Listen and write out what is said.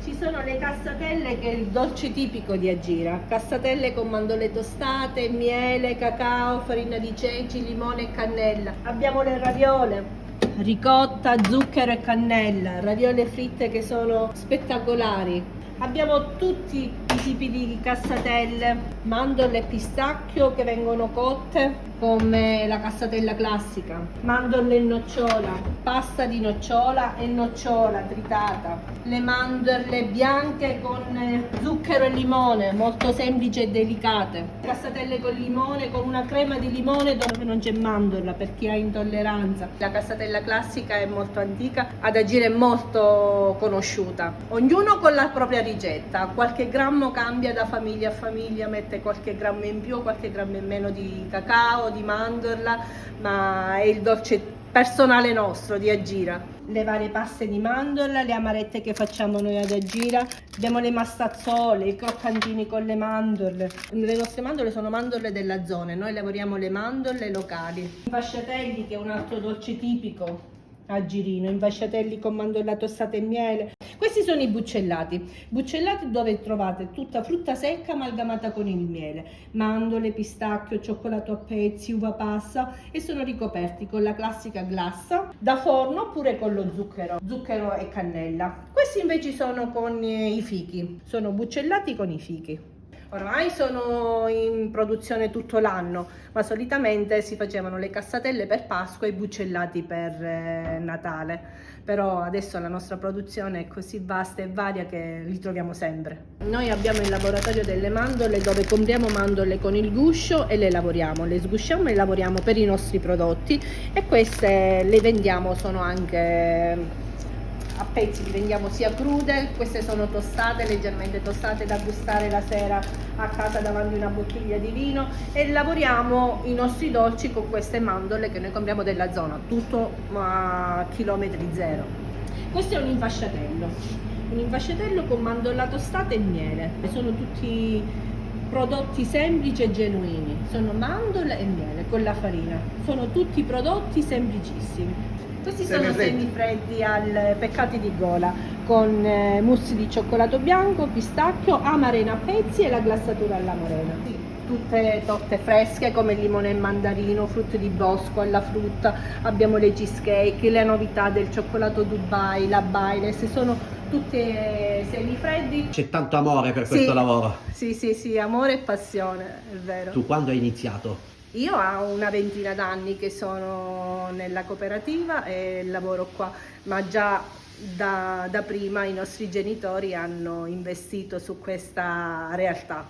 Ci sono le cassatelle, che è il dolce tipico di Agira. Cassatelle con mandorle tostate, miele, cacao, farina di ceci, limone e cannella. Abbiamo le raviole, ricotta, zucchero e cannella, raviole fritte che sono spettacolari. Abbiamo tutti i tipi di cassatelle, mandorle e pistacchio che vengono cotte come la cassatella classica, mandorle e nocciola, pasta di nocciola e nocciola tritata, le mandorle bianche con zucchero e limone, molto semplici e delicate, cassatelle con limone, con una crema di limone dove non c'è mandorla per chi ha intolleranza. La cassatella classica è molto antica, ad Agira è molto conosciuta, ognuno con la propria ricetta, qualche grammo cambia da famiglia a famiglia, mette qualche grammo in più, qualche grammo in meno di cacao, di mandorla, ma è il dolce personale nostro di Agira. Le varie paste di mandorla, le amarette che facciamo noi ad Agira, abbiamo le mastazzole, i croccantini con le mandorle. Le nostre mandorle sono mandorle della zona, noi lavoriamo le mandorle locali. I fasciatelli, che è un altro dolce tipico agirino, infasciatelli con mandorla tostata e miele. Questi sono i buccellati dove trovate tutta frutta secca amalgamata con il miele, mandorle, pistacchio, cioccolato a pezzi, uva passa, e sono ricoperti con la classica glassa da forno oppure con lo zucchero e cannella. Questi invece sono con i fichi, sono buccellati con i fichi. Ormai sono in produzione tutto l'anno, ma solitamente si facevano le cassatelle per Pasqua e i buccellati per Natale. Però adesso la nostra produzione è così vasta e varia che li troviamo sempre. Noi abbiamo il laboratorio delle mandorle dove compriamo mandorle con il guscio e le lavoriamo, le sgusciamo e le lavoriamo per i nostri prodotti, e queste le vendiamo, sono anche a pezzi, li vendiamo sia crude, queste sono tostate, leggermente tostate, da gustare la sera a casa davanti a una bottiglia di vino, e lavoriamo i nostri dolci con queste mandorle che noi compriamo della zona, tutto a chilometri zero. Questo è un infasciatello con mandorla tostata e miele, sono tutti prodotti semplici e genuini, sono mandorle e miele con la farina, sono tutti prodotti semplicissimi. Questi sono semifreddi al peccati di gola, con mousse di cioccolato bianco, pistacchio, amarena a pezzi e la glassatura all'amarena. Tutte torte fresche come limone e mandarino, frutti di bosco alla frutta, abbiamo le cheesecake, le novità del cioccolato Dubai, la Baileys, sono tutte semifreddi. C'è tanto amore per questo lavoro. Sì, amore e passione, è vero. Tu quando hai iniziato? Io ho una ventina d'anni che sono nella cooperativa e lavoro qua, ma già da prima i nostri genitori hanno investito su questa realtà.